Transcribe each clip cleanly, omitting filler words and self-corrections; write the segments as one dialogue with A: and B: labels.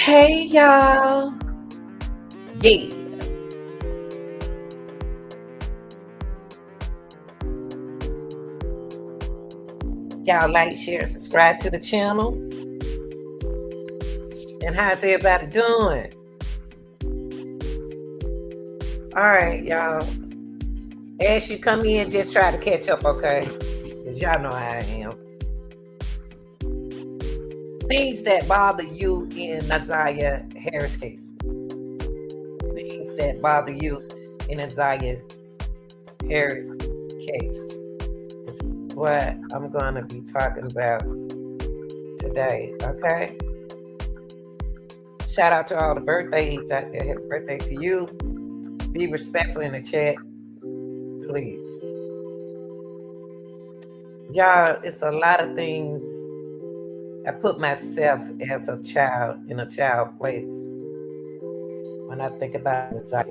A: Hey y'all. Yeah. Y'all like, share, subscribe to the channel. And how's everybody doing? All right, y'all. As you come in, just try to catch up, okay? Because y'all know how I am. Things that bother you in Isaiah Harris case. Things that bother you in Isaiah Harris case is what I'm going to be talking about today, okay? Shout out to all the birthdays out there. Happy birthday to you. Be respectful in the chat, please. Y'all, it's a lot of things. I put myself as a child in a child place when I think about Messiah.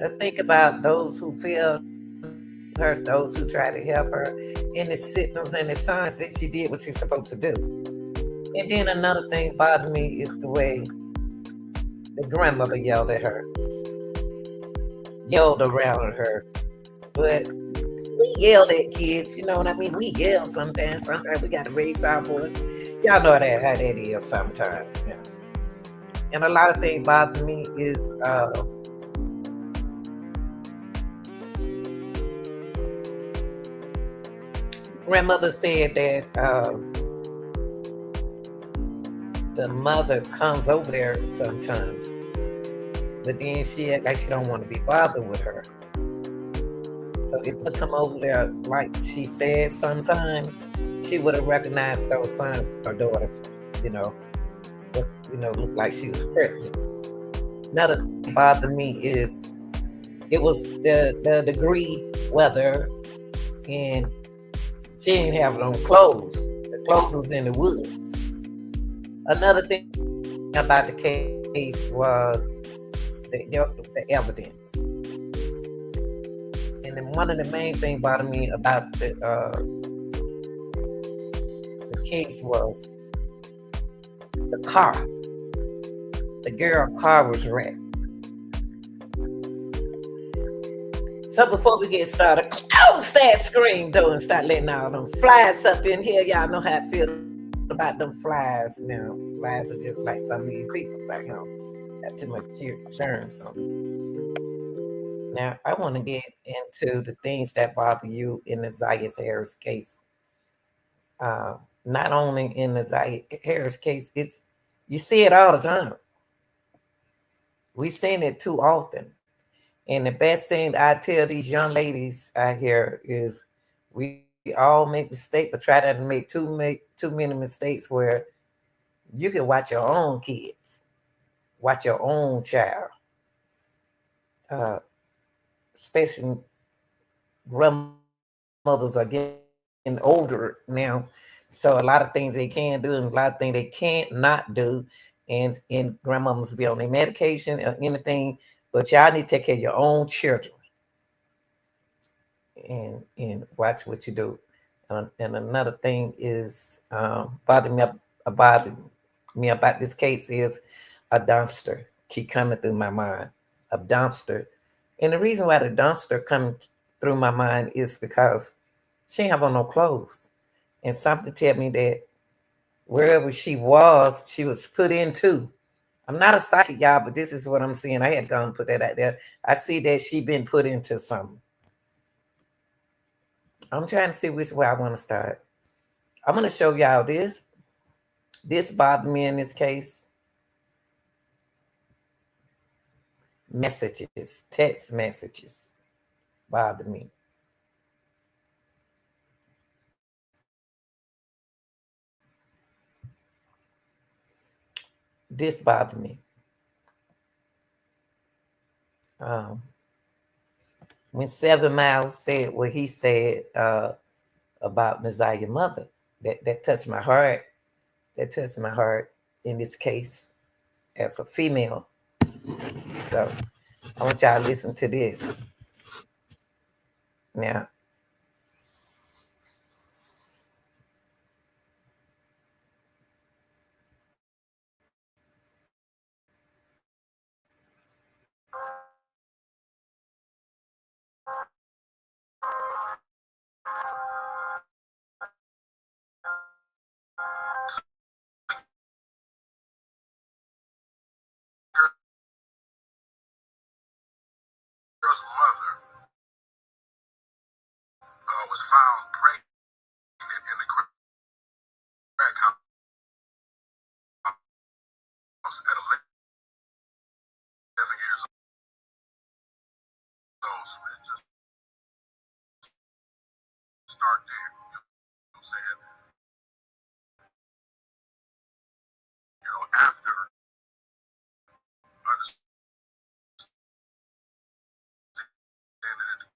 A: I think about those who failed her, those who tried to help her, and the signals and the signs that she did what she's supposed to do. And then another thing bothered me is the way the grandmother yelled at her, yelled around her. But we yell at kids, you know what I mean? We yell sometimes. Sometimes we got to raise our voice. Y'all know how that is sometimes. Yeah. And a lot of things bother me is grandmother said that the mother comes over there sometimes, but then she act like she don't want to be bothered with her. So if they come over there, like she said, sometimes she would have recognized those signs of her daughter, looked like she was pregnant. Another thing bothered me is it was the degree weather, and she didn't have on clothes. The clothes was in the woods. Another thing about the case was the evidence. And then one of the main things bothered me about the case was the car. The girl's car was wrecked. So before we get started, close that screen door and start letting all them flies up in here. Y'all know how I feel about them flies now. Flies are just like some of these people, like, got too much germs on them. Now, I want to get into the things that bother you in the Isaiah Harris case. Not only in the Isaiah Harris case, you see it all the time. We seen it too often. And the best thing I tell these young ladies out here is we all make mistakes, but try not to make too many mistakes where you can watch your own kids, watch your own child, especially grandmothers are getting older now. So a lot of things they can do and a lot of things they can't not do. And grandmothers be on their medication or anything, but y'all need to take care of your own children and watch what you do. And another thing is bothering me about this case is a dumpster keep coming through my mind. A dumpster. And the reason why the dumpster coming through my mind is because she ain't have on no clothes. And something tell me that wherever she was put into. I'm not a psychic, y'all, but this is what I'm seeing. I had gone and put that out there. I see that she been put into something. I'm trying to see which way I want to start. I'm going to show y'all this. This bothered me in this case. Messages, text messages bothered me. This bothered me. When 7 Miles said what he said about Messiah's mother, that touched my heart. That touched my heart in this case as a female. So I want y'all to listen to this. Now,
B: pregnant in the crack house at 11 years old. So it just start there. You know what I'm saying? You know, after understanding that the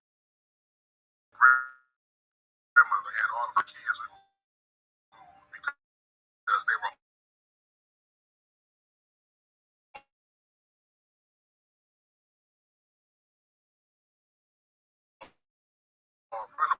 B: grandmother had all of her kids removed because they were all run.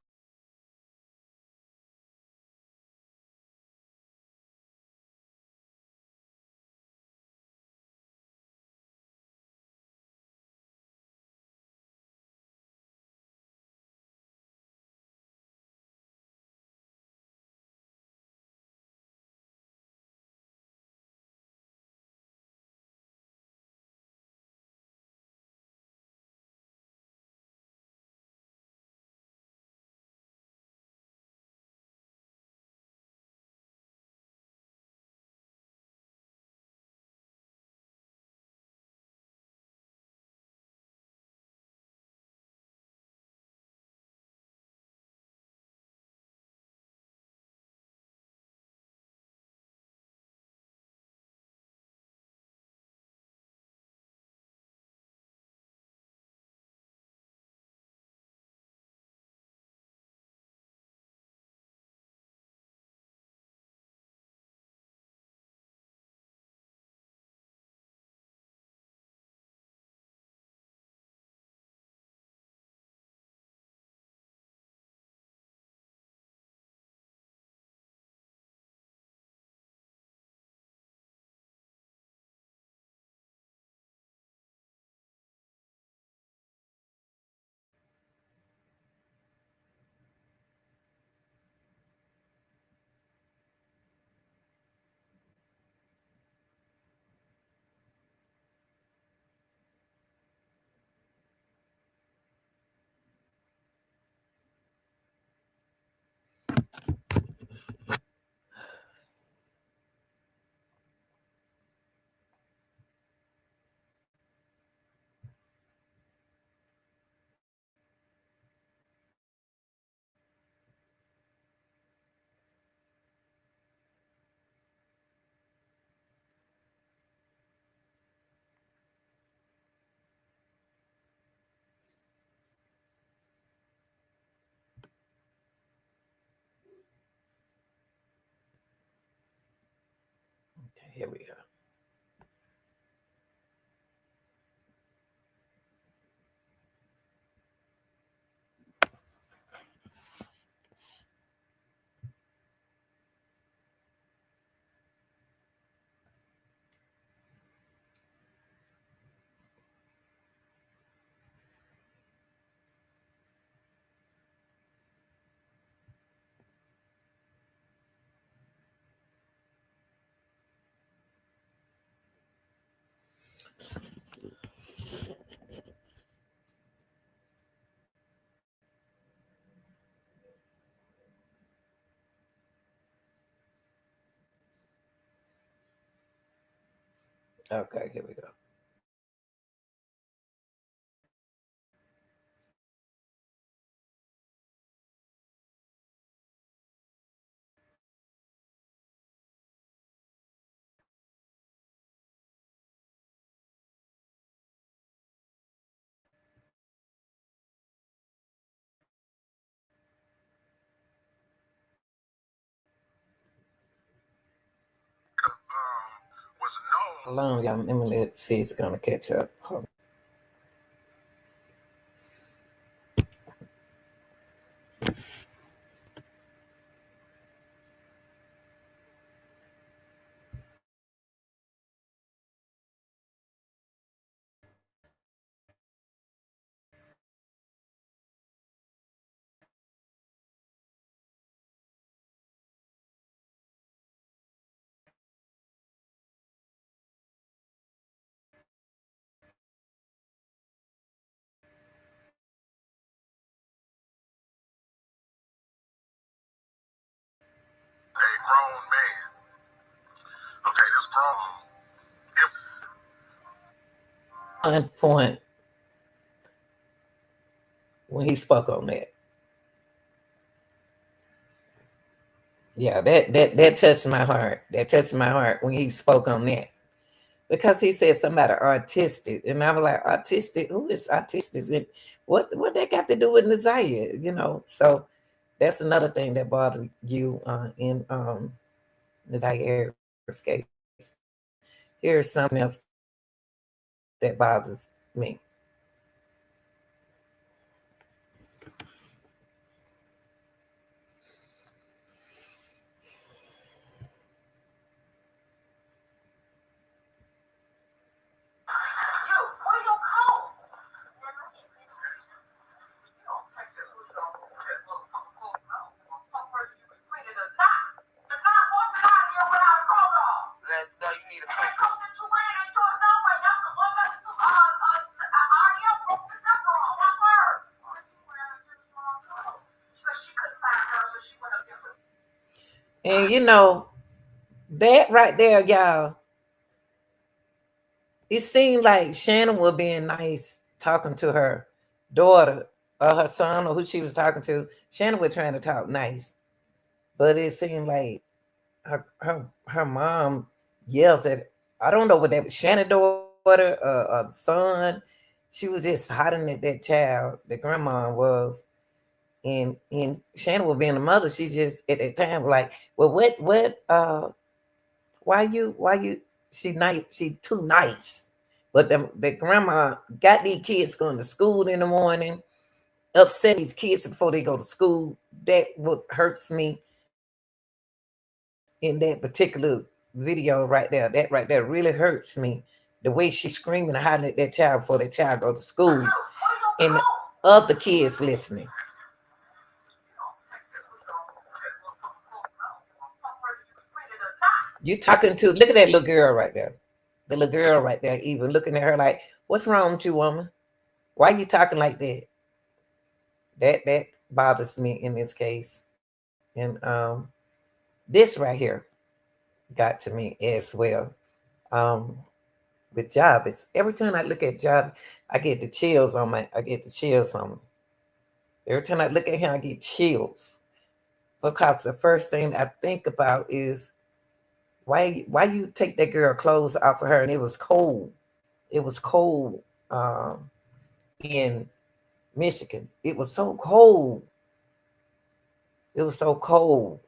A: Okay, here we go. Okay, here we go.
B: Was known.
A: How long, y'all? Let me see. It's gonna catch up. Hold
B: grown man. Okay, this grown.
A: One point when he spoke on that. Yeah, that touched my heart. That touched my heart when he spoke on that. Because he said somebody artistic. And I was like, artistic? Who is artistic? And what that got to do with Nasiah? So that's another thing that bothered you in Nasiah Harris' case. Here's something else that bothers me. And that right there, y'all, it seemed like Shannon was being nice talking to her daughter or her son or who she was talking to. Shannon was trying to talk nice, but it seemed like her mom yells at. I don't know what that was, Shannon's daughter or the son. She was just hollering at that child. The grandma was, and Shannon was being a mother. She just at that time was like, well, why you she nice, she too nice. But the grandma got these kids going to school in the morning, upset these kids before they go to school. That what hurts me in that particular video right there. That right there really hurts me. The way she's screaming and hollering at that child before that child go to school, and other kids listening. You talking to, look at that little girl right there. The little girl right there, even looking at her like, what's wrong with you, woman? Why you talking like that? That bothers me in this case. And this right here got to me as well. Um, with Jarvis, every time I look at Jarvis, I get the chills on me. Every time I look at him, I get chills. Because the first thing I think about is why you take that girl clothes off of her, and it was cold. It was cold in Michigan. It was so cold. It was so cold.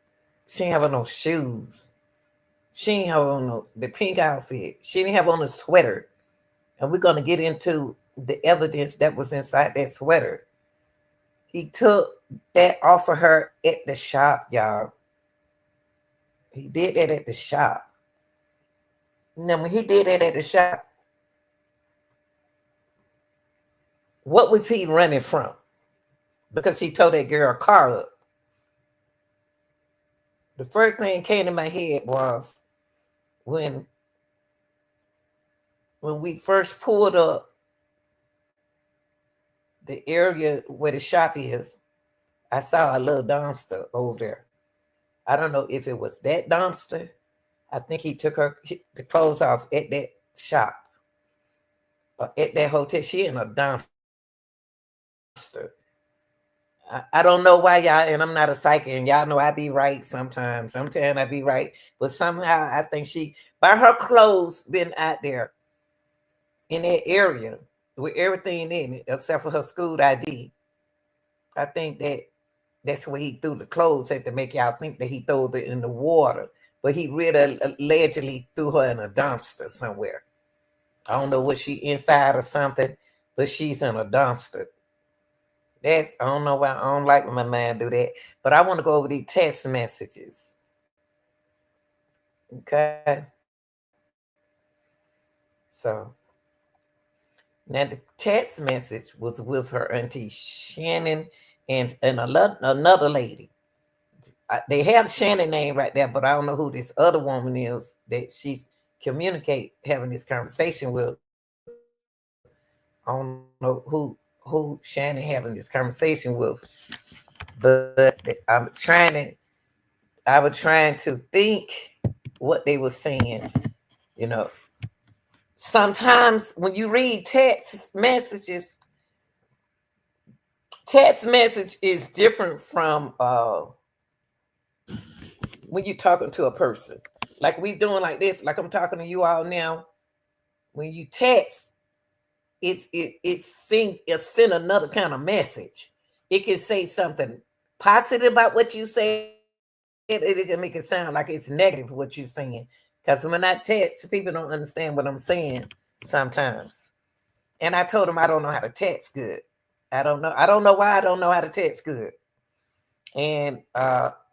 A: She didn't have on no shoes. She didn't have on the pink outfit. She didn't have on a sweater. And we're gonna get into the evidence that was inside that sweater. He took that off of her at the shop, y'all. He did that at the shop. Now, when he did that at the shop, what was he running from? Because he towed that girl car up. The first thing came to my head was when when we first pulled up the area where the shop is, I saw a little dumpster over there. I don't know if it was that dumpster. I think he took the clothes off at that shop or at that hotel. She in a dumpster. I don't know why y'all, and I'm not a psychic, and y'all know I be right sometimes. Sometimes I be right, but somehow I think she, by her clothes, been out there in that area with everything in it except for her school ID. I think that's where he threw the clothes at to make y'all think that he threw it in the water, but he really allegedly threw her in a dumpster somewhere. I don't know what she inside or something, but she's in a dumpster. That's, I don't know why I don't like when my man do that. But I want to go over these text messages. Okay. So now the text message was with her auntie Shannon and another lady. They have Shannon name right there, but I don't know who this other woman is that she's communicate having this conversation with. I don't know who Shannon having this conversation with, but I'm trying to I was trying to think what they were saying. You know, sometimes when you read text message is different from when you're talking to a person. Like we doing like this, like I'm talking to you all now. When you text, it send another kind of message. It can say something positive about what you said. It can make it sound like it's negative what you're saying. Because when I text, people don't understand what I'm saying sometimes. And I told them I don't know how to text good. I don't know. I don't know why I don't know how to text good. And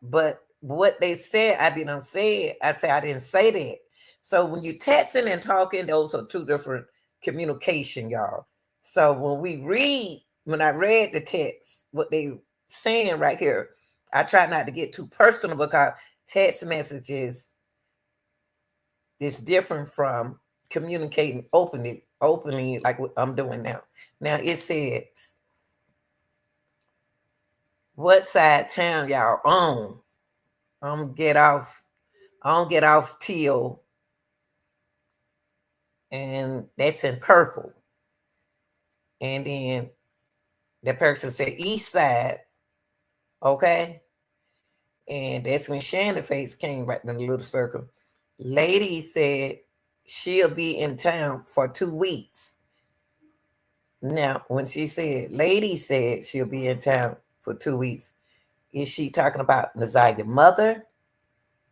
A: but what they said, I didn't say it. I say I didn't say that. So when you texting and talking, those are two different communication, y'all. So when I read the text, what they saying right here, I try not to get too personal because text messages is different from communicating openly like what I'm doing now. Now it says, what side town y'all on? I'm get off. I don't get off till, and that's in purple. And then the person said east side, okay. And that's when Shannon face came right in the little circle. Lady said she'll be in town for 2 weeks. Now, when she said, lady said she'll be in town for 2 weeks, is she talking about Nazaya's mother?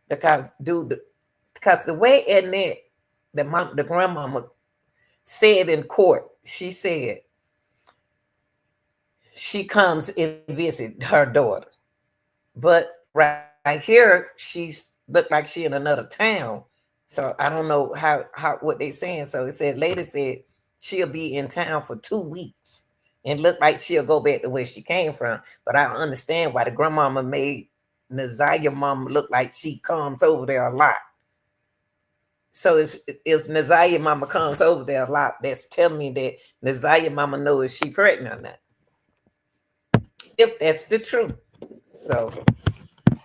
A: Because, dude, because the way Annette, the grandmama, said in court, she said she comes and visit her daughter. But right here, she's looked like she in another town. So I don't know how what they saying. So it said later said she'll be in town for 2 weeks and look like she'll go back to where she came from. But I understand why the grandmama made Nazaya mama look like she comes over there a lot. So if Nazaya mama comes over there a lot, that's telling me that Nazaya mama knows she pregnant or not. If that's the truth. So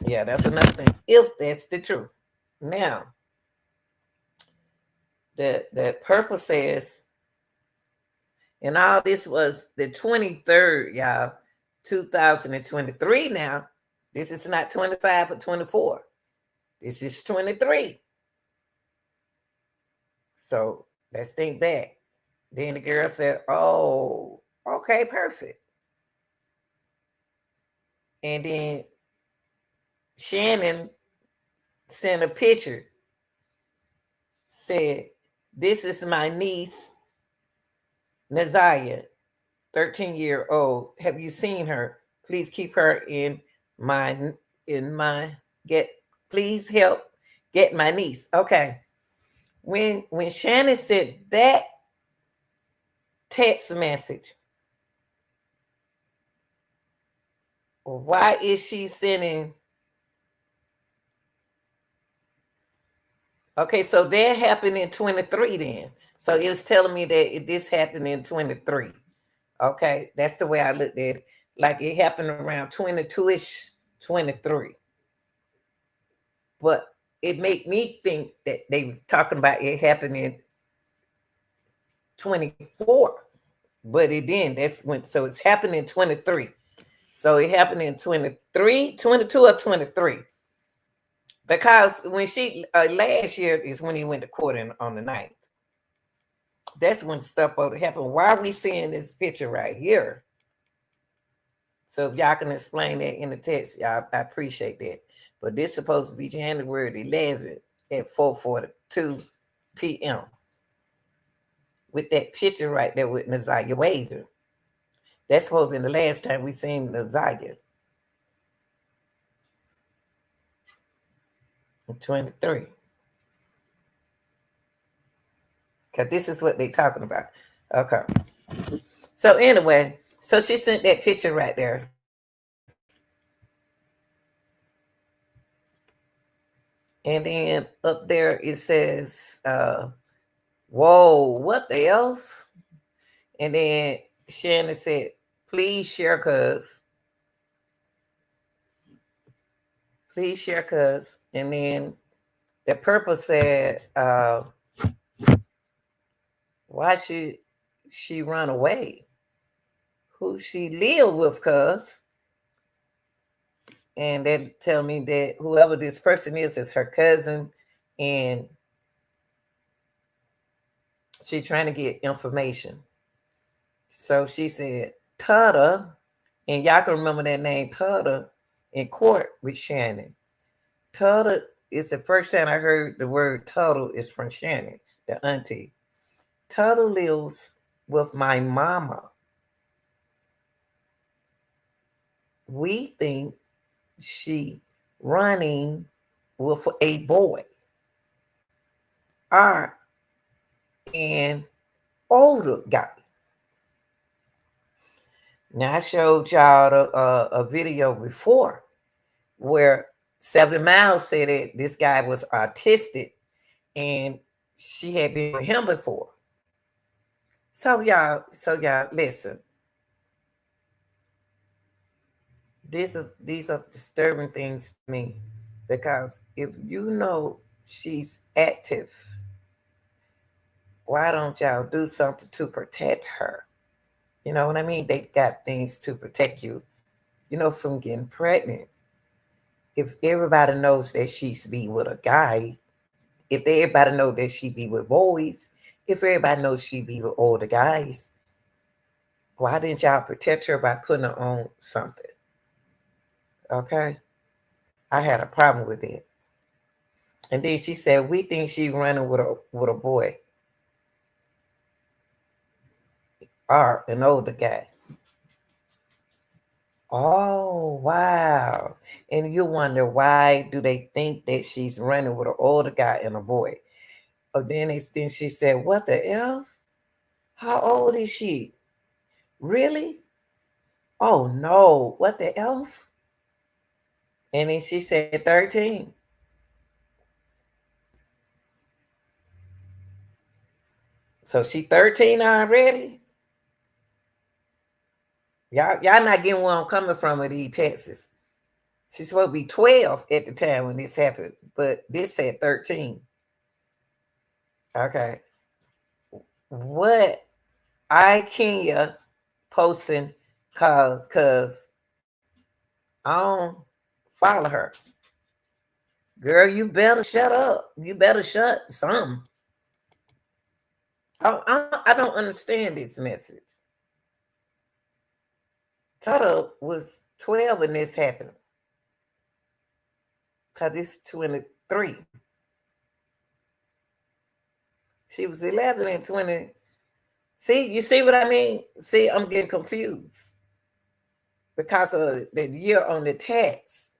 A: yeah, that's another thing. If that's the truth. Now, the purple says, and all this was the 23rd, y'all, 2023 now. This is not 25 or 24. This is 23. So let's think back. Then the girl said, oh, okay, perfect. And then Shannon sent a picture, said, this is my niece, Nazaya, 13-year-old. Have you seen her? Please keep her my in my get please help get my niece. Okay. When Shannon said that text message, why is she sending? Okay, so that happened in 23 then. So it was telling me that this happened in 23. Okay, that's the way I looked at it. Like it happened around 22-ish, 23. But it made me think that they was talking about it happening in 24. But it didn't. That's when, so it's happening in 23. So it happened in 23, 22 or 23. Because when she last year is when he went to court on the 9th. That's when stuff happened. Why are we seeing this picture right here? So if y'all can explain that in the text, y'all, I appreciate that. But this is supposed to be January 11th at 4:42 p.m. with that picture right there with Nazaya waving. That's supposed to be the last time we seen Nazaya. 23. Because this is what they're talking about. Okay. So anyway, so she sent that picture right there. And then up there it says, whoa, what the elf? And then Shannon said, please share, cuz. Please share, cuz. And then the purple said, why should she run away? Who she live with, cuz? And they tell me that whoever this person is her cousin, and she trying to get information. So she said, Tutta, and y'all can remember that name, Tutta, in court with Shannon. Tutta is the first time I heard the word Tuttle is from Shannon, the auntie. Tuttle lives with my mama. We think she running with a boy. Our and older guy. Now I showed y'all a video before where 7 Miles said that this guy was autistic and she had been with him before. So y'all listen. These are disturbing things to me, because if you know she's active, why don't y'all do something to protect her? You know what I mean? They got things to protect you, from getting pregnant. If everybody knows that she's be with a guy, if everybody know that she be with boys, if everybody knows she be with older guys, why didn't y'all protect her by putting her on something? Okay, I had a problem with it. And then she said, "We think she running with a boy or an older guy." Oh wow! And you wonder why do they think that she's running with an older guy and a boy? Oh, then she said, "What the f? How old is she? Really? Oh no! What the f?" And then she said 13. So she 13 already. Y'all not getting where I'm coming from with these Texas. She's supposed to be 12 at the time when this happened, but this said 13. Okay. What I Kenya posting cause I don't follow her. Girl, you better shut up. You better shut some. I don't understand this message. Toto was 12 when this happened. Cause it's 23. She was 11 and 20. See, you see what I mean? See, I'm getting confused because of the year on the text.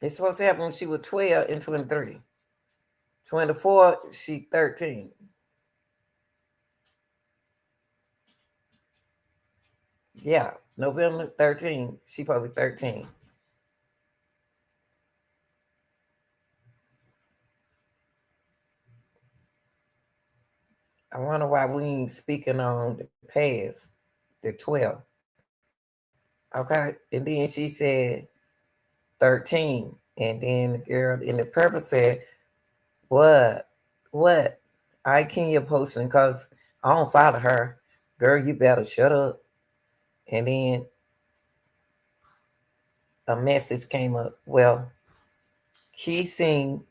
A: It's supposed to happen when she was 12 and 23. 24, she 13. Yeah, November 13, she probably 13. I wonder why we ain't speaking on the past, the 12. Okay. And then she said 13. And then the girl in the purple said, What? What? I Kenya posting because I don't follow her. Girl, you better shut up. And then a message came up. Key seen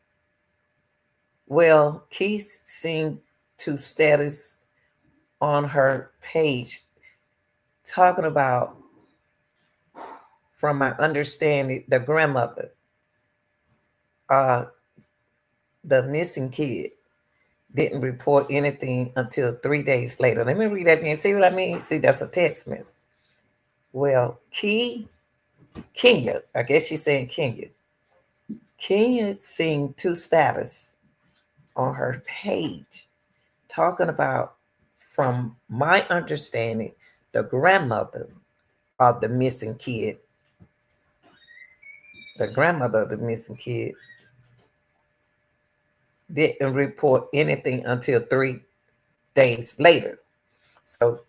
A: Key seen to status on her page talking about, from my understanding, the grandmother, uh, the missing kid, didn't report anything until 3 days later. Let me read that again. See what I mean? See, that's a text message. Well, Kenya, I guess she's saying Kenya. Kenya seen two status on her page talking about, from my understanding, the grandmother of the missing kid, the grandmother of the missing kid, didn't report anything until 3 days later. So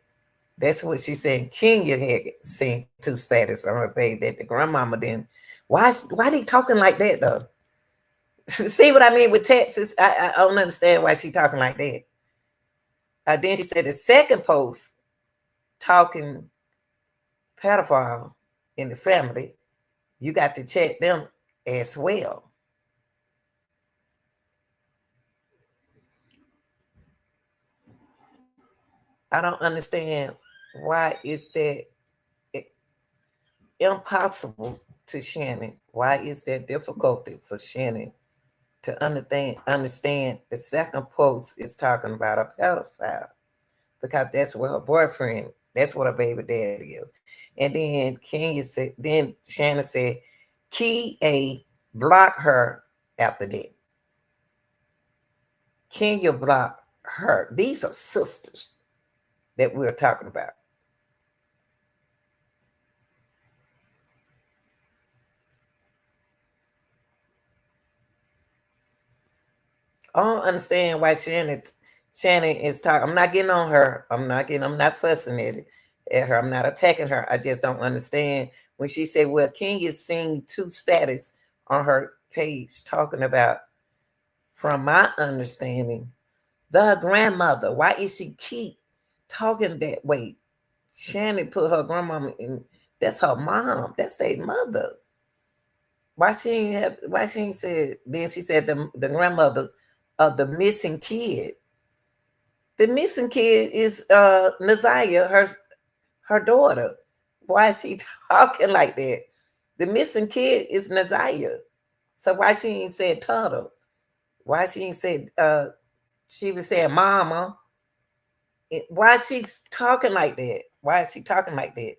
A: That's what she said. Kenya had seen two status on her page that the grandmama didn't. Why they talking like that though? See what I mean with Texas? I don't understand why she talking like that. Then she said the second post talking pedophile in the family, you got to check them as well. I don't understand why is that impossible to Shannon? Why is that difficulty for Shannon to understand the second post is talking about a pedophile? Because that's what her boyfriend, that's what her baby daddy is. And then Kenya said, then Shannon said, Key A block her after that. Kenya blocked her. These are sisters that we're talking about. I don't understand why Shannon is talking. I'm not getting on her. I'm not fussing at her. I'm not attacking her. I just don't understand when she said, well, Kenya's seen two status on her page talking about, from my understanding, the grandmother. Why is she keep talking that way? Shannon put her grandmama in. That's her mom. That's their mother. Why she ain't said, then she said the grandmother of the missing kid. The missing kid is Naziah, her daughter. Why is she talking like that? The missing kid is Naziah. So why she ain't said Tuttle? Why she ain't said she was saying mama? Why she's talking like that? Why is she talking like that?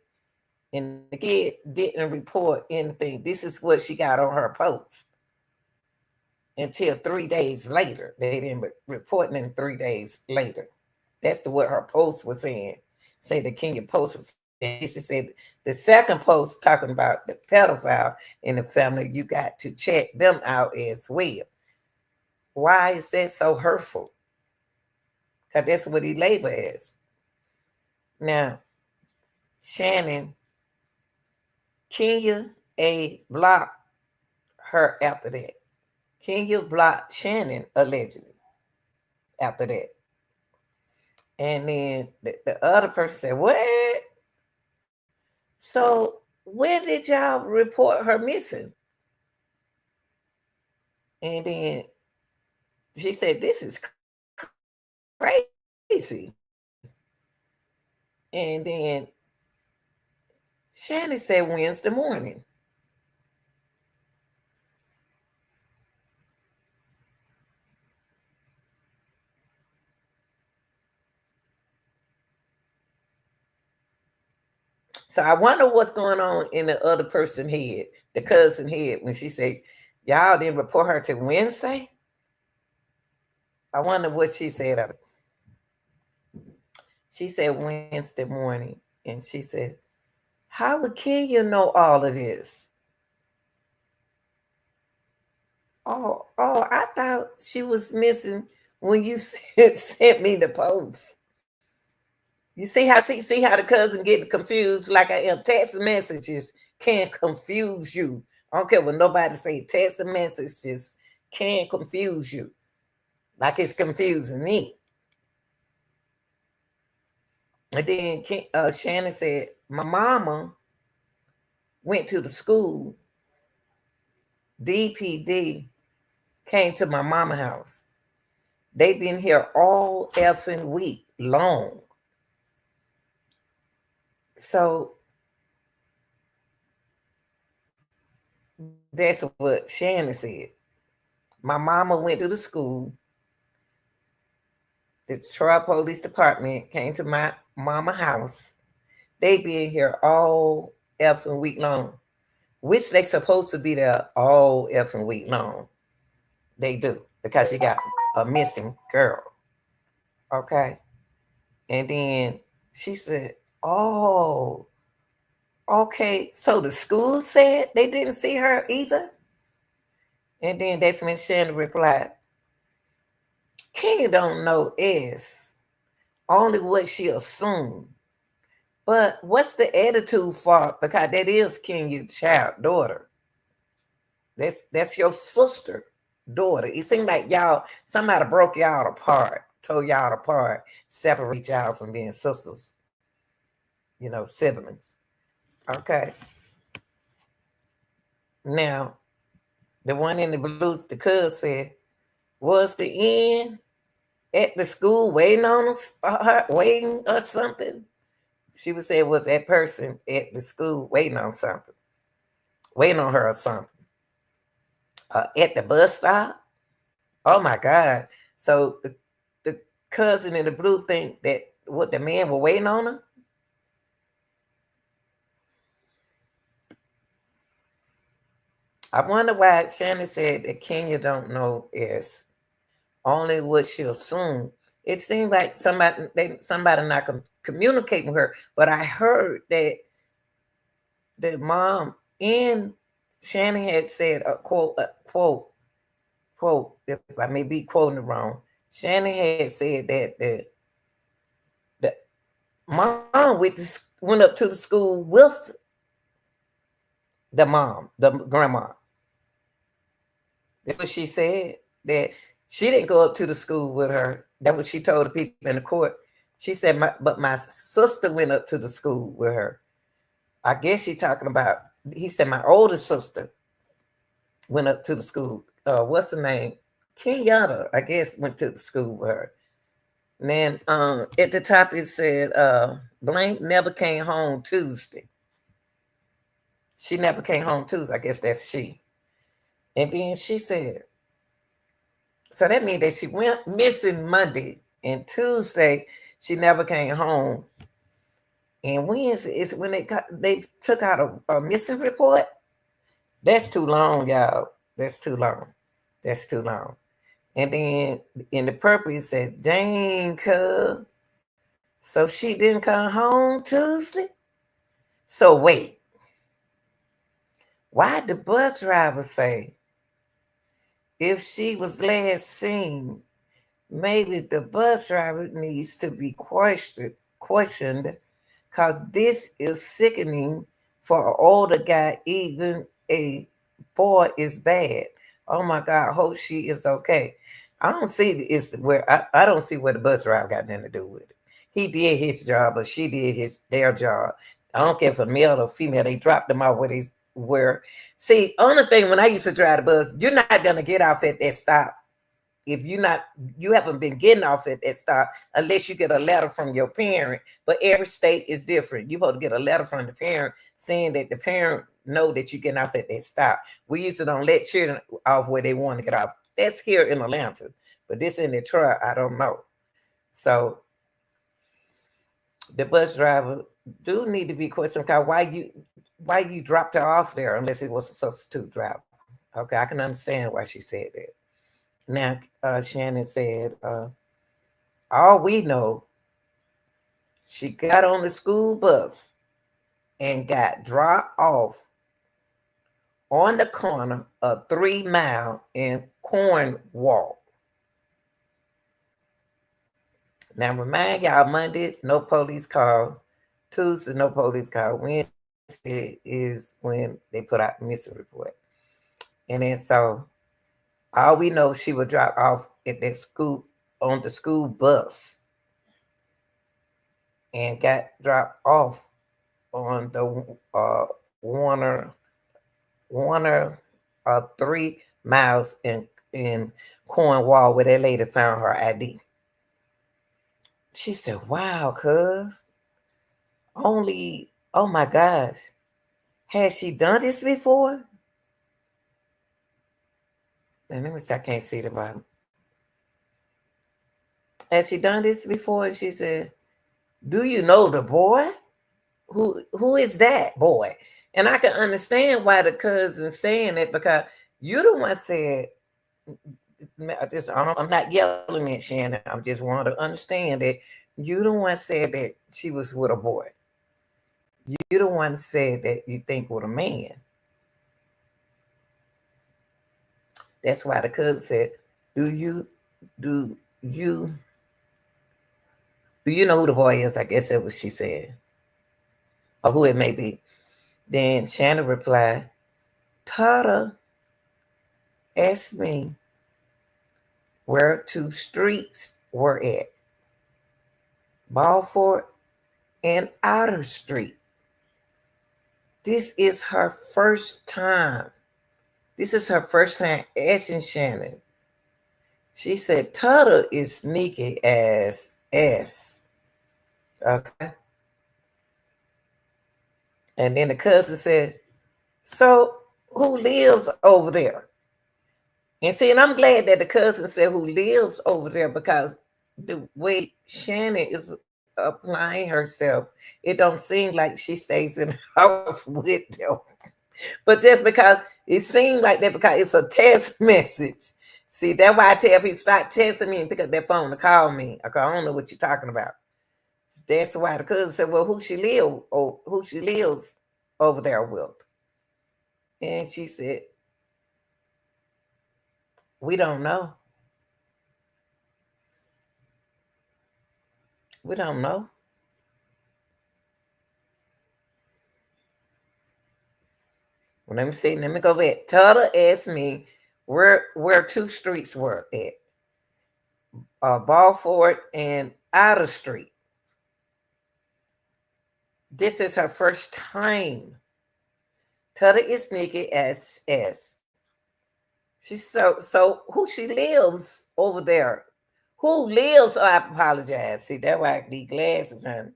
A: And the kid didn't report anything. This is what she got on her post until 3 days later. They didn't report in 3 days later. That's what her post was saying. Say the Kenya post was saying. She said the second post talking about the pedophile in the family, you got to check them out as well. Why is that so hurtful? Because that's what he labeled as. Now, Shannon, Kenya A blocked her after that. Kenya blocked Shannon allegedly after that. And then the other person said, what? So where did y'all report her missing? And then she said, this is crazy. And then Shannon said Wednesday morning. So I wonder what's going on in the other person head, the cousin head, when she said, y'all didn't report her to Wednesday? I wonder what she said. She said Wednesday morning. And she said, how would Kenya know all of this? I thought she was missing when you sent me the post. You see how the cousin get confused like I am. Text messages can confuse you. I don't care what nobody say. Text messages can confuse you, like it's confusing me. And then Shannon said, my mama went to the school. DPD came to my mama house. They been here all effing week long. So that's what Shannon said. My mama went to the school. The Detroit Police Department came to my mama house. They been here all effing week long, which they supposed to be there all effing week long. They do, because you got a missing girl. Okay. And then she said, oh, okay. So the school said they didn't see her either. And then that's when Shannon replied, Kenya don't know is only what she assumed. But what's the attitude for? Because that is Kenya's child daughter. That's your sister daughter. It seemed like y'all somebody broke y'all apart, told y'all apart, separate y'all from being sisters, siblings. Okay. Now the one in the blues, the cuz said, was the end at the school waiting on us, her, waiting or something? She would say, was that person at the school waiting on something, waiting on her or something? At the bus stop? Oh my God. So the cousin in the blue think that what the man were waiting on her? I wonder why Shannon said that Kenya don't know is only what she assumed. It seemed like somebody not communicating with her, but I heard that the mom and Shannon had said quote, if I may be quoting it wrong. Shannon had said that the mom went up to the school with the mom, the grandma. That's what she said. That she didn't go up to the school with her. That was she told the people in the court. She said, but my sister went up to the school with her. I guess she talking about. He said my older sister went up to the school. What's her name? Kenyatta, I guess, went to the school with her. And then at the top it said, Blank never came home Tuesday. She never came home Tuesday. I guess that's she. And then she said, so that means that she went missing Monday and Tuesday she never came home. And Wednesday is when they took out a missing report. That's too long, y'all. That's too long. That's too long. And then in the purple it said, dang, cuz. So she didn't come home Tuesday? So wait. Why'd the bus driver say if she was last seen, maybe the bus driver needs to be questioned, because this is sickening for an older guy, even a boy is bad. Oh my God, hope she is okay. I don't see it's where I don't see where the bus driver got nothing to do with it. He did his job, but she did their job. I don't care if a male or female, they dropped them out where. See, only thing when I used to drive the bus, you're not gonna get off at that stop if you haven't been getting off at that stop unless you get a letter from your parent. But every state is different. You're supposed to get a letter from the parent saying that the parent know that you're getting off at that stop. We used to don't let children off where they want to get off. That's here in Atlanta, but this in Detroit, I don't know. So the bus driver do need to be questioned. Because why you dropped her off there unless it was a substitute driver? Okay, I can understand why she said that. Now, Shannon said, all we know, she got on the school bus and got dropped off on the corner of 3 Mile in Cornwall. Now, remind y'all, Monday, no police call. Tuesday, no police call. Wednesday is when they put out the missing report. And then so all we know, she was dropped off at that school on the school bus and got dropped off on the Warner 3 miles in Cornwall where that lady found her ID. She said, "Wow, cuz only oh my gosh, has she done this before?" And let me see, I can't see the bottom. Has she done this before? And she said, "Do you know the boy? Who is that boy?" And I can understand why the cousin's saying it, because you the one said. I'm not yelling at Shannon. I just want to understand that you the one said that she was with a boy. You the one said that you think with a man. That's why the cousin said, "Do you do you do you know who the boy is?" I guess that's what she said. or who it may be. Then Shannon replied, Tata asked me where two streets were at, Balfour and Outer Street. This is her first time. This is her first time asking Shannon. She said, Tata is sneaky as S. Okay. And then the cousin said, so who lives over there? And see, and I'm glad that the cousin said who lives over there, because the way Shannon is applying herself, it don't seem like she stays in the house with them. But that's because it seemed like that because it's a text message. See, that's why I tell people start texting me and pick up that phone to call me. I don't know what you're talking about. That's why the cousin said, well, who she lives over there with. And she said, we don't know. We don't know. Well, let me see. Let me go back. Tata asked me where two streets were at, Balford and Outer Street. This is her first time. Tata is sneaky as S. She's so who she lives over there. Who lives? Oh, I apologize. See, that's why I need glasses, honey.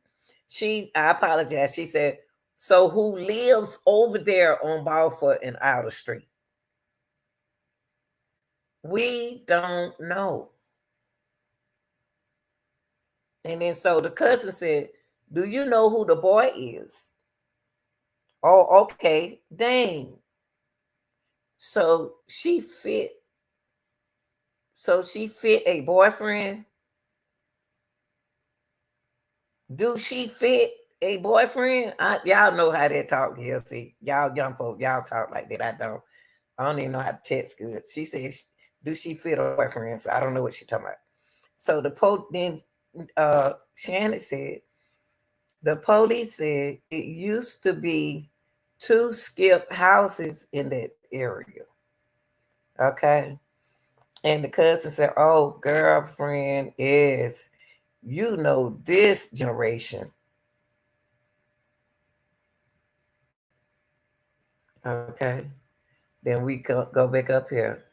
A: I apologize. She said, so who lives over there on Balfour and Outer Street? We don't know. And then so the cousin said, do you know who the boy is? Oh, okay. Dang. So she fit. So she fit a boyfriend. Do she fit a boyfriend? Y'all know how that talk here. See, y'all young folk, y'all talk like that. I don't. I don't even know how to text good. She said, do she fit a boyfriend? So I don't know what she's talking about. So then Shannon said, the police said it used to be two skip houses in that area. Okay. And the cousin said, oh, girlfriend is, this generation. Okay. Then we go back up here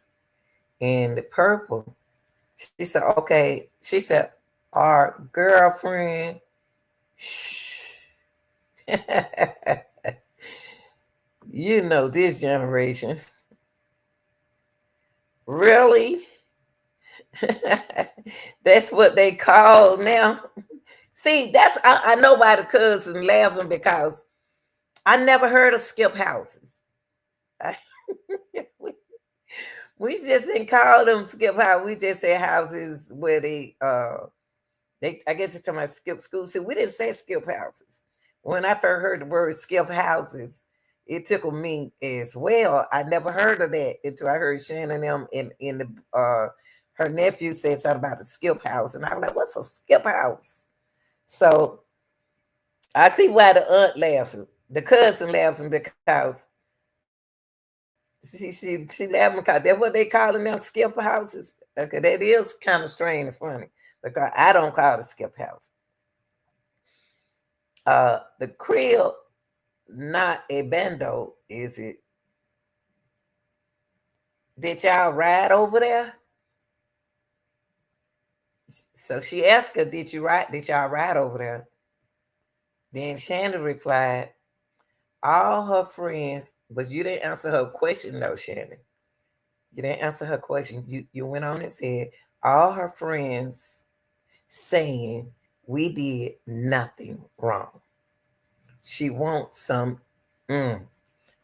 A: in the purple. She said, okay. She said, our girlfriend. This generation. Really? That's what they call now. See, I know why the cousin laughing, because I never heard of skip houses. we, we just didn't call them skip houses. We just said houses where they I guess it's to my skip school. See, we didn't say skip houses. When I first heard the word skip houses, it tickled me as well. I never heard of that until I heard Shannon them in the her nephew said something about a skip house, and I was like, "What's a skip house?" So I see why the aunt laughing, the cousin laughing, because she laughing because that's what they calling them, skip houses. Okay, that is kind of strange and funny, because I don't call it a skip house. The crib, not a bando, is it? Did y'all ride over there? So she asked her, did you ride? Did y'all ride over there? Then Shannon replied, all her friends, but you didn't answer her question though, Shannon. You didn't answer her question. You went on and said, all her friends saying we did nothing wrong. She wants some. Mm.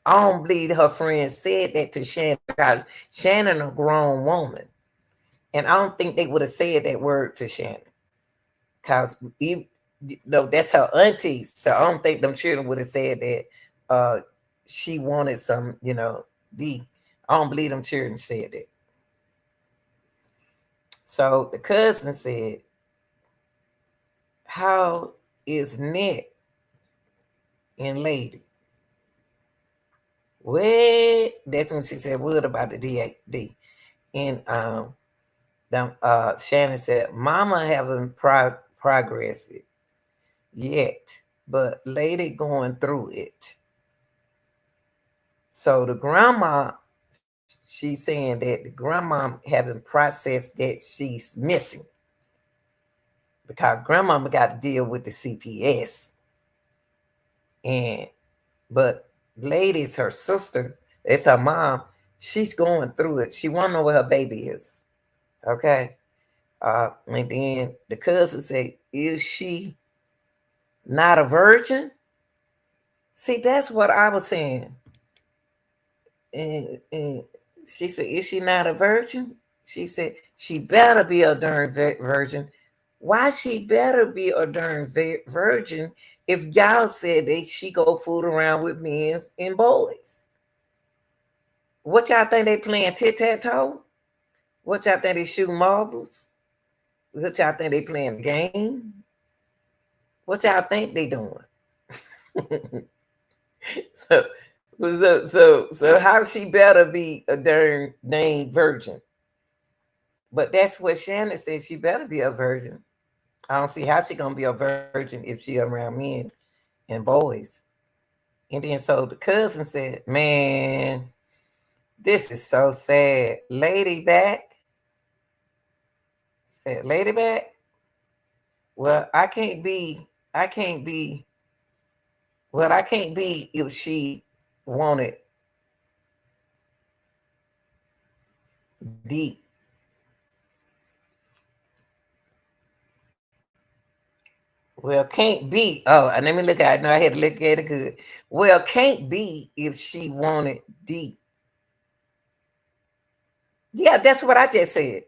A: I don't believe her friends said that to Shannon, because Shannon a grown woman. And I don't think they would have said that word to Shannon. Because that's her auntie. So I don't think them children would have said that she wanted some, D. I don't believe them children said that. So the cousin said, how is Nick? and Lady. What? That's when she said, "What about the D?" And Shannon said, "Mama haven't progressed yet, but Lady going through it." So the grandma, she's saying that the grandma haven't processed that she's missing because grandmama got to deal with the CPS, and but Lady's her sister, it's her mom. She's going through it. She want to know where her baby is. Okay. And then the cousin said, "Is she not a virgin?" See, that's what I was saying. And she said, "Is she not a virgin?" She said, "She better be a darn virgin." Why she better be a darn virgin if y'all said that she go fool around with men and boys? What y'all think they playing tit tat toe? What y'all think they shooting marbles? What y'all think they playing a game? What y'all think they doing? so, so how she better be a darn dang virgin? But that's what Shannon said. She better be a virgin. I don't see how she gonna be a virgin if she around men and boys. And then so the cousin said, "Man, this is so sad." Lady back said, "Lady back. Well, I can't be. Well, I can't be if she wanted deep. Well, can't be. Oh, and let me look at it. No, I had to look at it good. Well, can't be if she wanted deep. Yeah, that's what I just said.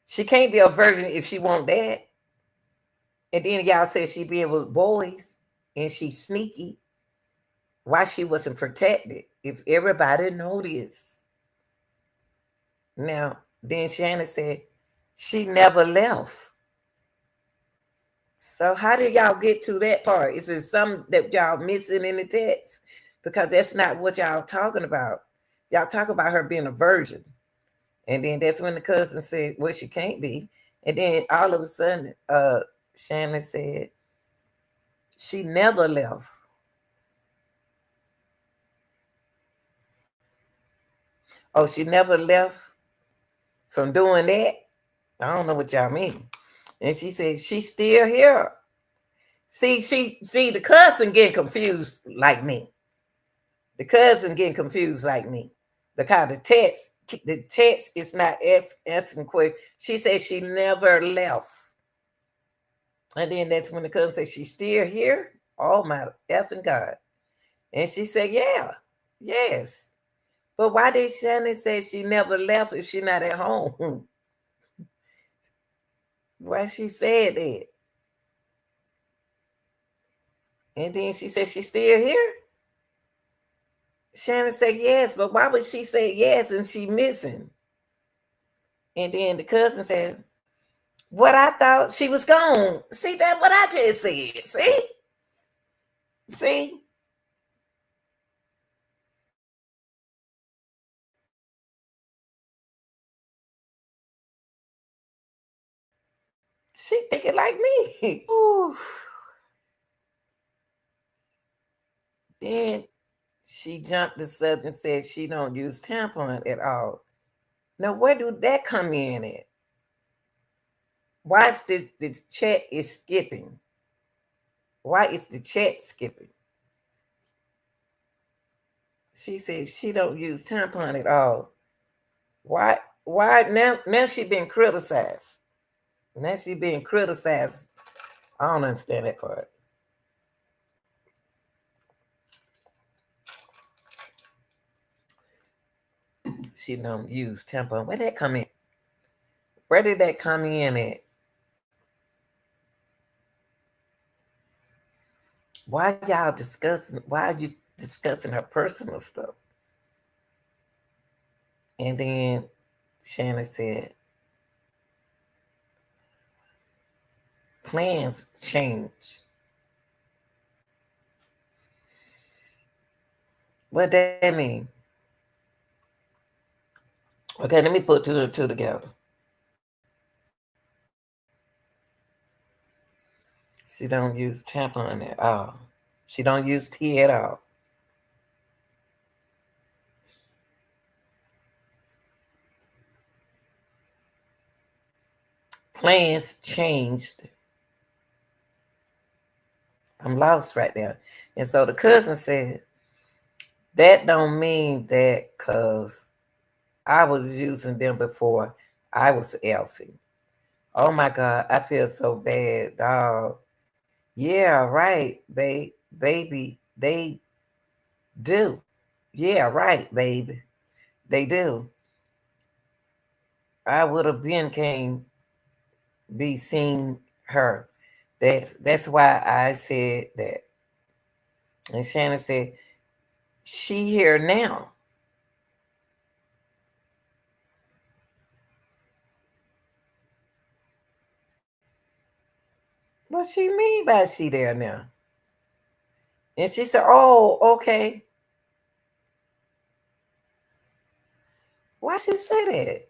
A: She can't be a virgin if she want that. And then y'all said she be with boys and she sneaky. Why she wasn't protected? If everybody noticed. Now, then Shannon said she never left. So how did y'all get to that part? Is there something that y'all missing in the text? Because that's not what y'all talking about. Y'all talk about her being a virgin. And then that's when the cousin said, "Well, she can't be." And then all of a sudden, Shannon said, "She never left." Oh, she never left from doing that? I don't know what y'all mean. And she said, "She's still here." See, the cousin getting confused like me. The cousin getting confused like me. Because the text is not asking question. She said she never left. And then that's when the cousin said, "She's still here?" Oh my effing God. And she said, "Yeah, yes." But why did Shannon say she never left if she not at home? Why she said that? And then she said she's still here. Shannon said yes, but why would she say yes and she missing? And then the cousin said, "What I thought she was gone." See that what I just said. See, she thinking like me. Ooh. Then she jumped the subject and said she don't use tampon at all. Now where do that come in at? Why is this chat is skipping? Why is the chat skipping? She said she don't use tampon at all. Why now she being criticized? Now she being criticized. I don't understand that part. She don't use tampon. Where that come in? Where did that come in at? Why y'all discussing? Why are you discussing her personal stuff? And then Shannon said, "Plans change." What that mean? Okay, let me put two and two together. She don't use tampon at all. She don't use tea at all. Plans changed. I'm lost right there. And so the cousin said, that don't mean that because I was using them before I was Elfie. Oh my God, I feel so bad, dog. Yeah, right, baby. They do. Yeah, right, baby. They do. I would have been came be seen her. That's why I said that. And Shannon said, she here now. What she mean by she there now? And she said, oh, okay. Why she say that?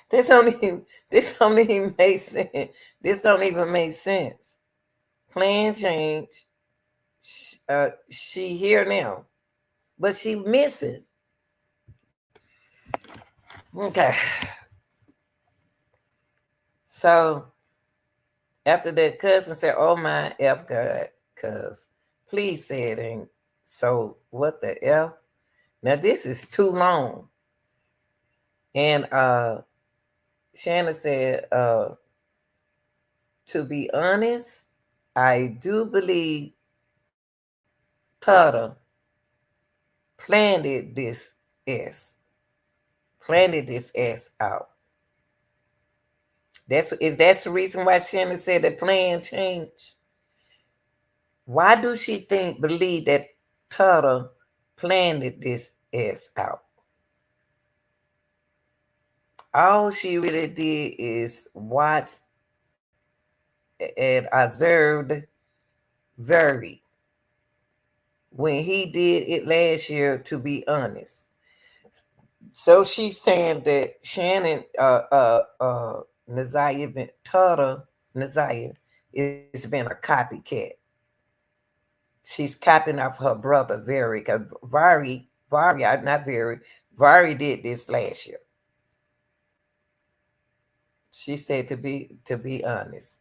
A: This don't even this don't even make sense. This don't even make sense. Plan change. She here now, but she missing. Okay, so after that, cousin said, "Oh my F God, cuz please say it ain't." So what the F? Now this is too long. And Shannon said, to be honest, I do believe Tata planted this S, planted this S out. That's the reason why Shannon said the plan changed. Why do she believe that Tata planted this S out? All she really did is watch and observed very when he did it last year, to be honest. So she's saying that Shannon Nazaya been Tata Nazaya is been a copycat. She's copying off her brother Very, because Vari, not Very, Vari did this last year. She said to be honest.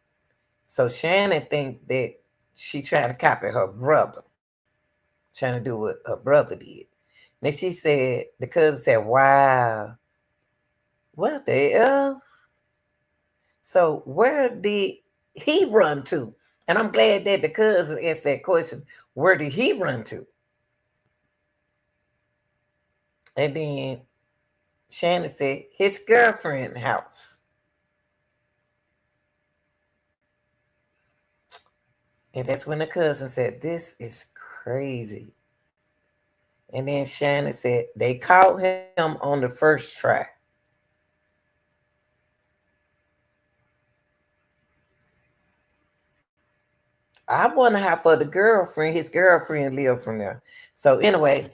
A: So Shannon thinks that she trying to copy her brother, trying to do what her brother did. Then she said, the cousin said, wow, what the hell? So where did he run to? And I'm glad that the cousin asked that question. Where did he run to? And then Shannon said, his girlfriend's house. And that's when the cousin said, this is crazy. And then Shannon said, they caught him on the first try. I wonder how for the girlfriend, his girlfriend lived from there. So anyway,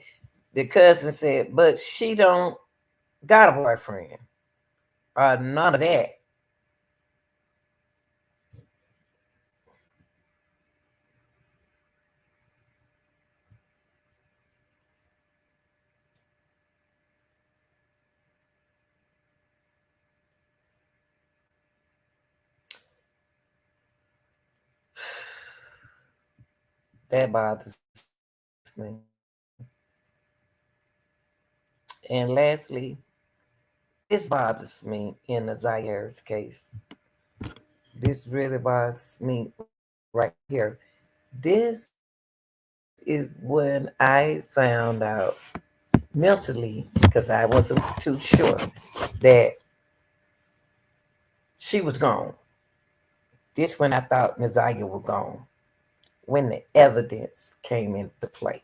A: the cousin said, but she don't got a boyfriend. None of that. That bothers me. And lastly, this bothers me in the Zaires case. This really bothers me right here. This is when I found out mentally, because I wasn't too sure, that she was gone. This when I thought Nazaria was gone, when the evidence came into play.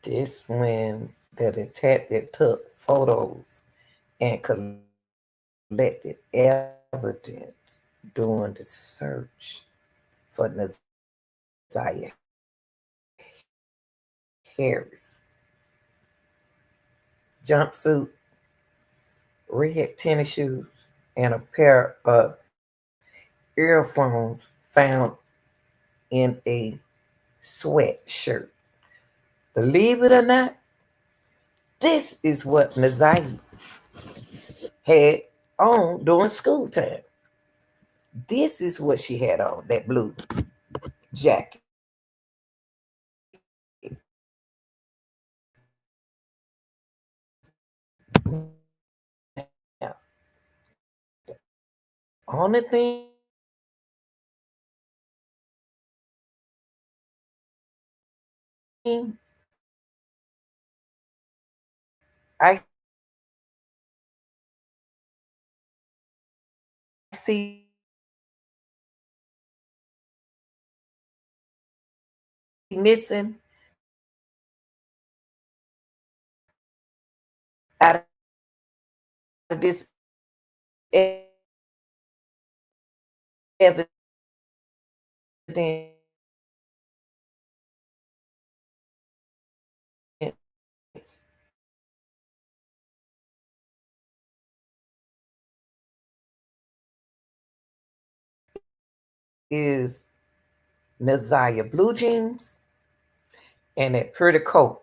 A: This when the detective took photos and collected evidence. doing the search for Naziah Harris. Jumpsuit, red tennis shoes, and a pair of earphones found in a sweatshirt. Believe it or not, this is what Naziah had on during school time. This is what she had on, that blue jacket. Now, only thing I see missing out of this evidence is Naziah blue jeans and that pretty coat.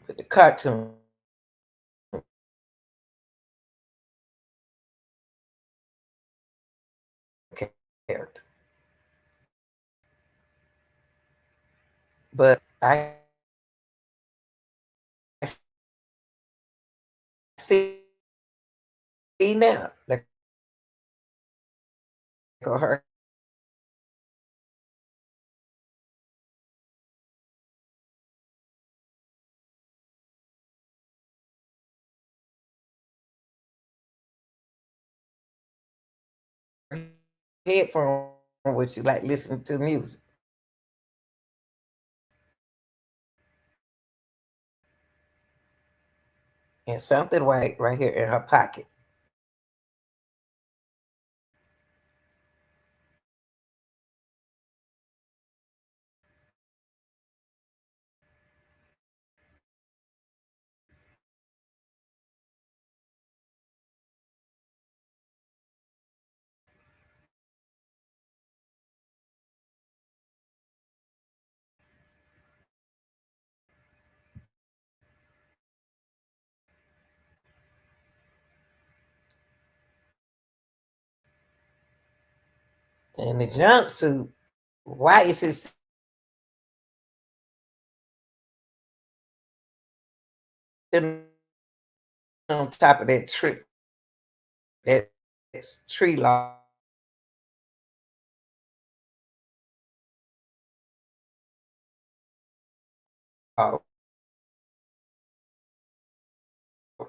A: With the cartoon character. But see now, like her headphone when she like listening to music. And something right here in her pocket. And the jumpsuit, why is it sitting on top of that tree log?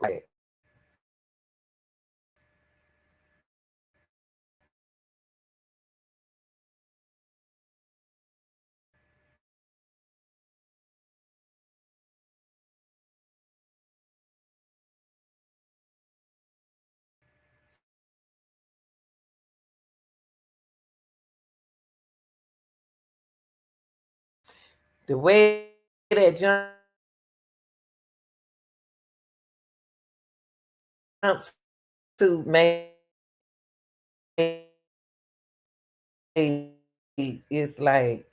A: Like, the way that jumpsuit made it's like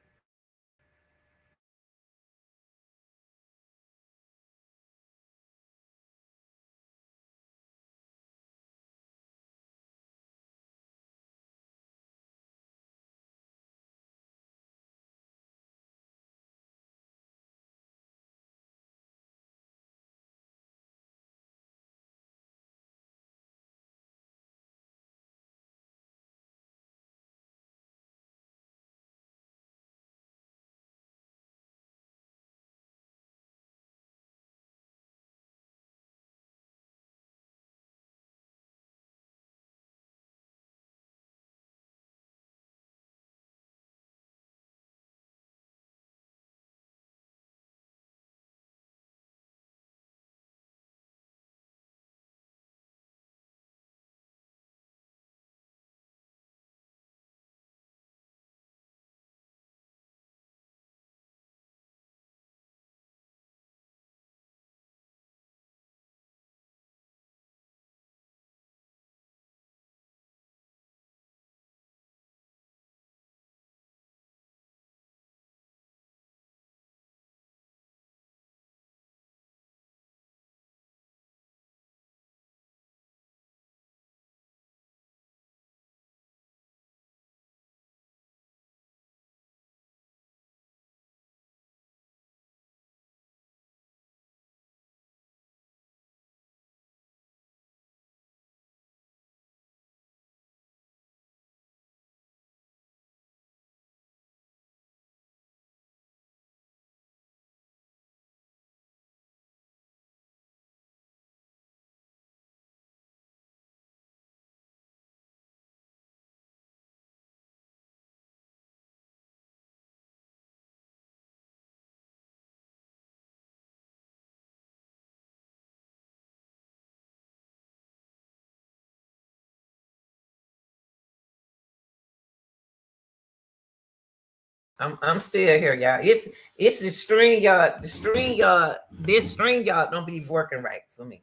A: I'm still here, y'all. It's the string yard. The string yard. This string yard don't be working right for me.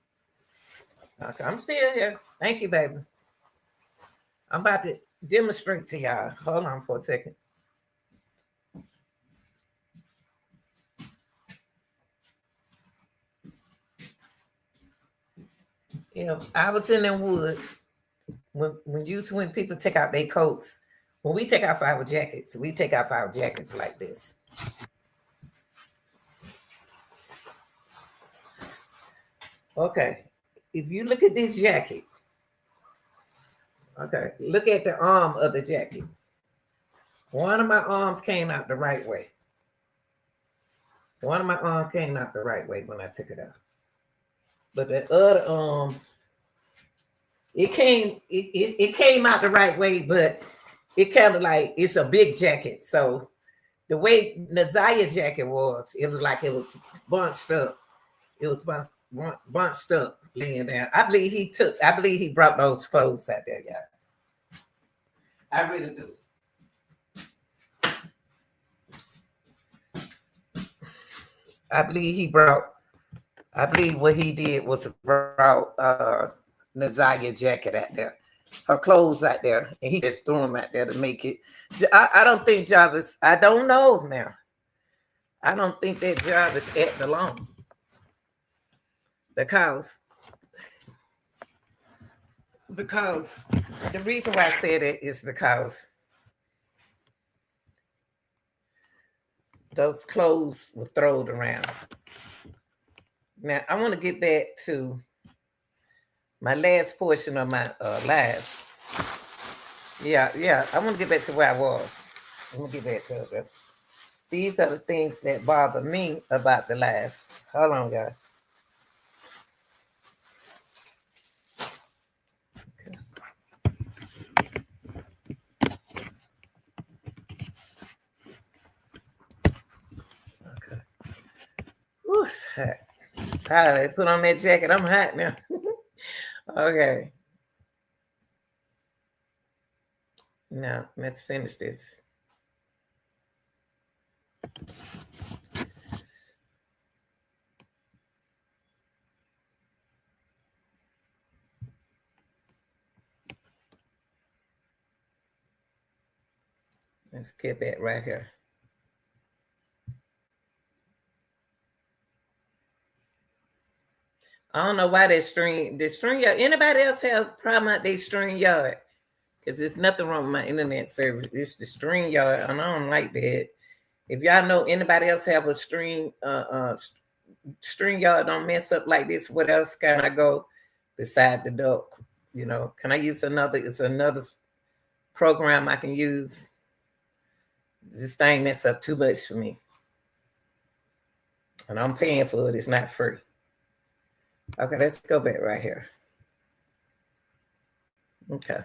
A: Okay, I'm still here. Thank you, baby. I'm about to demonstrate to y'all. Hold on for a second. If I was in the woods, when people take out their coats, when we take off our jackets, we take off our jackets like this. Okay. If you look at this jacket, okay, look at the arm of the jacket. One of my arms came out the right way. One of my arms came out the right way when I took it out. But the other arm, it came out the right way, but it kind of like it's a big jacket. So the way Nazaya jacket was, it was like it was bunched up. It was bunched up laying down. I believe he brought those clothes out there, yeah. I really do. I believe he brought. I believe what he did was brought Nazaya jacket out there, her clothes out there, and he just threw them out there to make it. I don't think Jarvis. I don't know now. I don't think that Jarvis ate the long because because the reason why I said it is because those clothes were thrown around. Now I want to get back to my last portion of my live. Yeah. I want to get back to where I was. I'm gonna get back to it. These are the things that bother me about the live. Hold on, guys. Okay. Okay. Ooh, it's hot. All right, put on that jacket. I'm hot now. Okay. Now let's finish this. Let's get back right here. I don't know why the string yard. Anybody else have problem at their string yard? Because there's nothing wrong with my internet service. It's the string yard, and I don't like that. If y'all know anybody else have a string yard don't mess up like this, what else can I go beside the duck? You know, can I use another? It's another program I can use. This thing mess up too much for me, and I'm paying for it. It's not free. Okay, let's go back right here. Okay.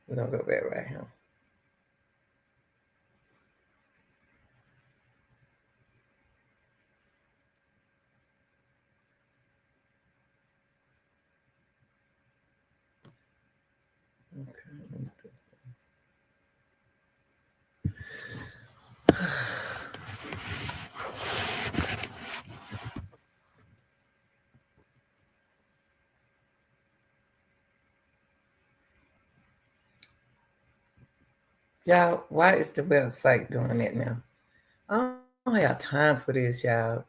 A: We're gonna go back right here. Okay. Y'all, why is the website doing that now? I don't have time for this, y'all.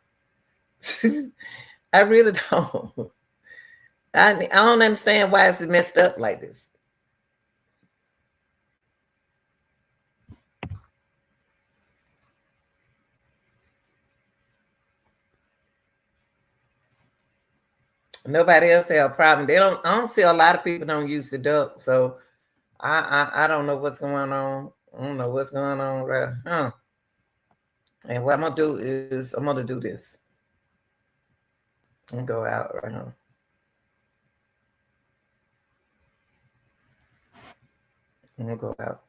A: I really don't. I don't understand why it's messed up like this. Nobody else have a problem. They don't. I don't see a lot of people don't use the duck, so I don't know what's going on. I don't know what's going on, right? Huh. And what I'm gonna do is I'm gonna do this. I'm gonna go out right now. I'm gonna go out.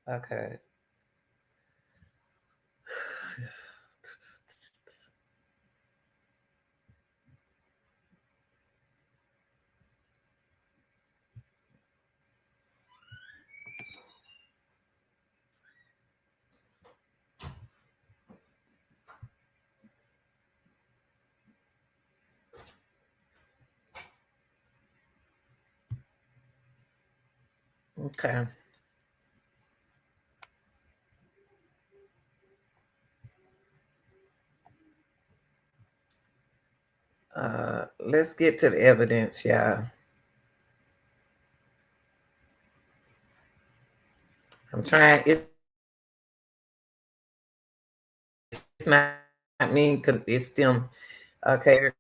A: Okay. Okay. Let's get to the evidence, y'all. I'm trying. It's not me. It's them. Okay,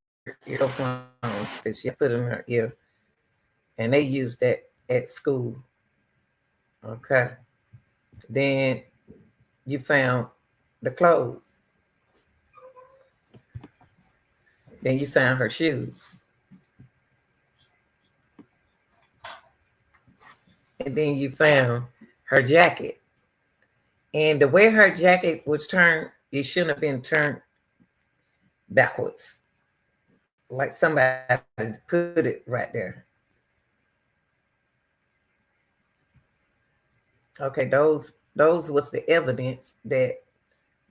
A: earphones that she put in her ear, and they use that at school. Okay. Then you found the clothes. Then you found her shoes. And then you found her jacket. And the way her jacket was turned, it shouldn't have been turned backwards. Like somebody put it right there. Okay, those was the evidence that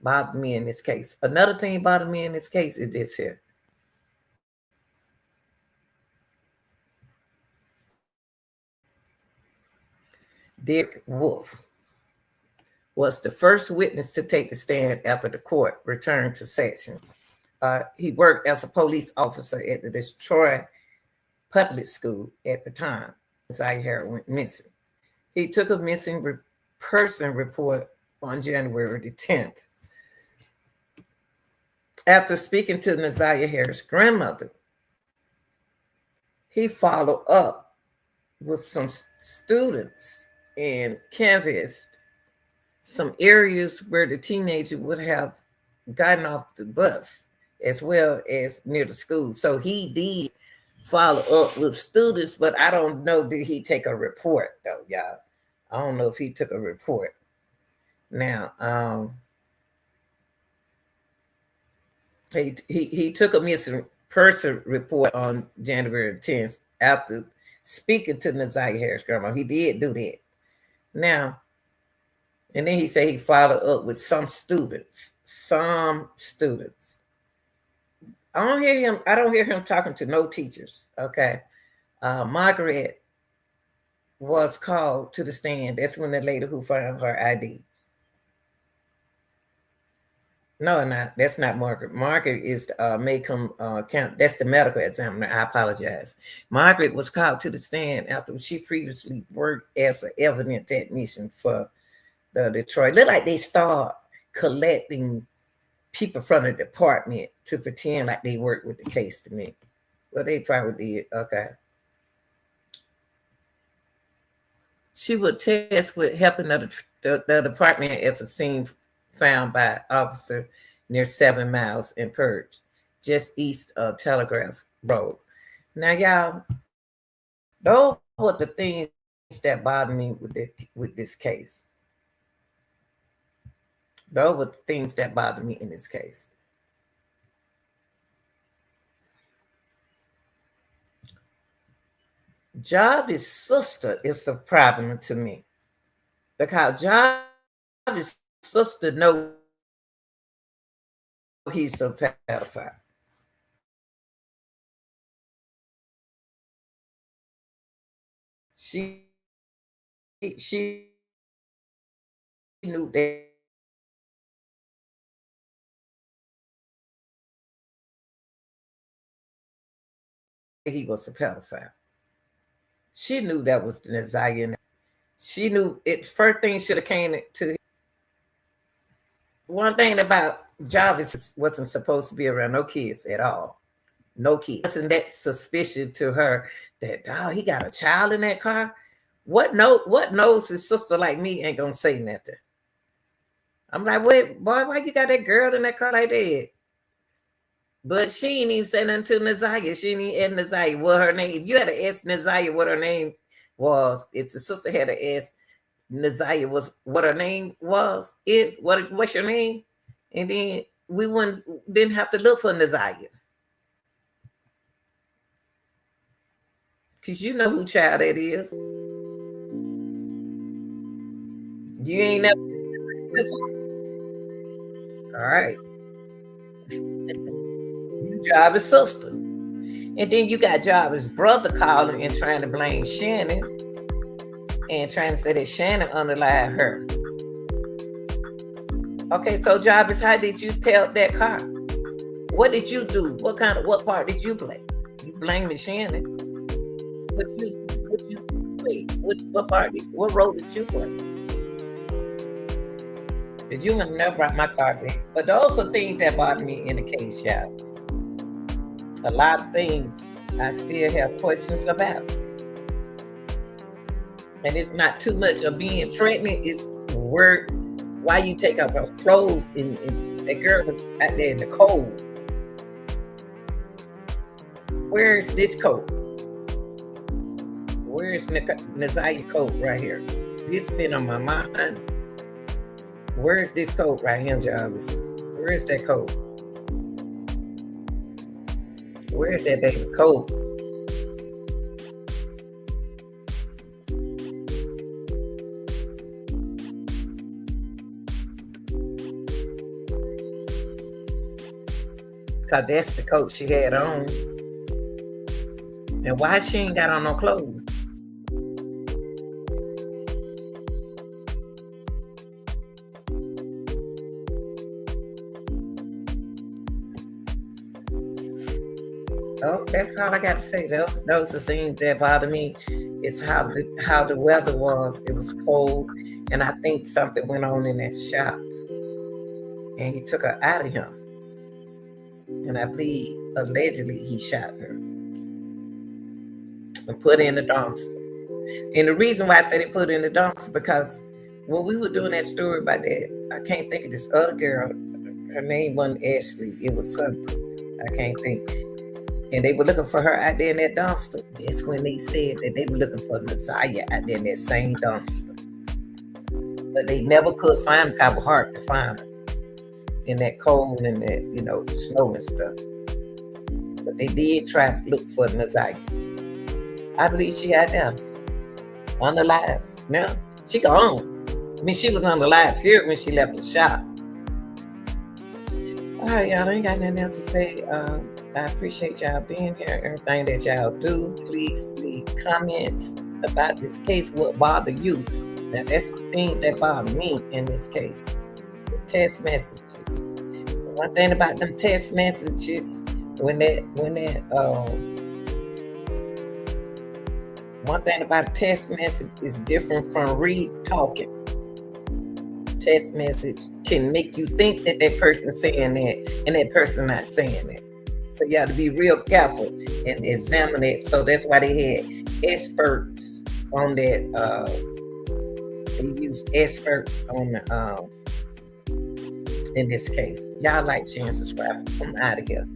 A: bothered me in this case. Another thing bothered me in this case is this here. Dick Wolf was the first witness to take the stand after the court returned to session. He worked as a police officer at the Detroit public school at the time Isaiah Harris went missing. He took a missing person report on January the 10th. After speaking to Naziah Harris' grandmother, he followed up with some students and canvassed some areas where the teenager would have gotten off the bus as well as near the school. So he did follow up with students, but I don't know, did he take a report though, y'all? I don't know if he took a report. Now, he took a missing person report on January 10th after speaking to Naziah Harris' grandma. He did do that. Now, and then he said he followed up with some students. Some students. I don't hear him talking to no teachers. Okay. Margaret was called to the stand. That's when the lady who found her ID. No, not that's not Margaret. Margaret is Maycomb count. That's the medical examiner. I apologize. Margaret was called to the stand after she previously worked as an evidence technician for the Detroit. Look like they start collecting people from the department to pretend like they work with the case to me. Well, they probably did. Okay. She would test with helping the department as a scene found by officer near 7 miles in Purge, just east of Telegraph Road. Now, y'all, those were the things that bothered me with this case. Those were the things that bothered me in this case. Jarvis' sister is a problem to me because Jarvis' sister knows he's a pedophile. She knew that he was a pedophile. She knew that was the Naziah. She knew it. First thing should have came to one thing about Jarvis wasn't supposed to be around no kids at all. No kids. Wasn't that suspicious to her that he got a child in that car? What knows his sister like me ain't gonna say nothing. I'm like, wait, boy, why you got that girl in that car like that? But she ain't even say nothing to Naziah. She ain't even ask Naziah what her name. If you had to ask Naziah what her name was, if the sister had to ask Nazaya was what her name was, is what's your name? And then we didn't have to look for Nazaya. Cause you know who child that is. You ain't never before. All right. You Jarvis' sister. And then you got Jarvis' brother calling and trying to blame Shannon and trying to say that Shannon underlied her. Okay, so Jarvis, how did you tell that car? What did you do? What part did you play? You blaming Shannon. What you play? What role did you play? Did you never brought my car back? But those are things that bother me in the case, y'all. A lot of things I still have questions about. And it's not too much of being pregnant, it's why you take off her clothes and that girl was out there in the cold. Where's this coat? Where's Nazaya coat right here? This been on my mind. Where's this coat right here, Jarvis? Where's that coat? Where's that baby coat? Cause that's the coat she had on. And why she ain't got on no clothes? Oh, that's all I got to say. Those are things that bother me. It's how the weather was. It was cold, and I think something went on in that shop, and he took her out of him. And I believe allegedly he shot her and put her in the dumpster. And the reason why I said he put her in the dumpster because when we were doing that story about that, I can't think of this other girl. Her name wasn't Ashley. It was something. I can't think. And they were looking for her out there in that dumpster. That's when they said that they were looking for Nazaya out there in that same dumpster. But they never could find her. It was hard to find her in that cold and that, snow and stuff. But they did try to look for Nazaya. I believe she out there. Unalive. Now, she gone. I mean, she was unalive here when she left the shop. All right, y'all, I ain't got nothing else to say. I appreciate y'all being here. Everything that y'all do, please leave comments about this case. What bothered you? Now, that's the things that bother me in this case. The text messages. One thing about them text messages, one thing about a text message is different from talking. Text message can make you think that person's saying that and that person not saying that. So you have to be real careful and examine it. So that's why they had experts on that. They used experts on in this case. Y'all like, share, and subscribe. I'm out of here.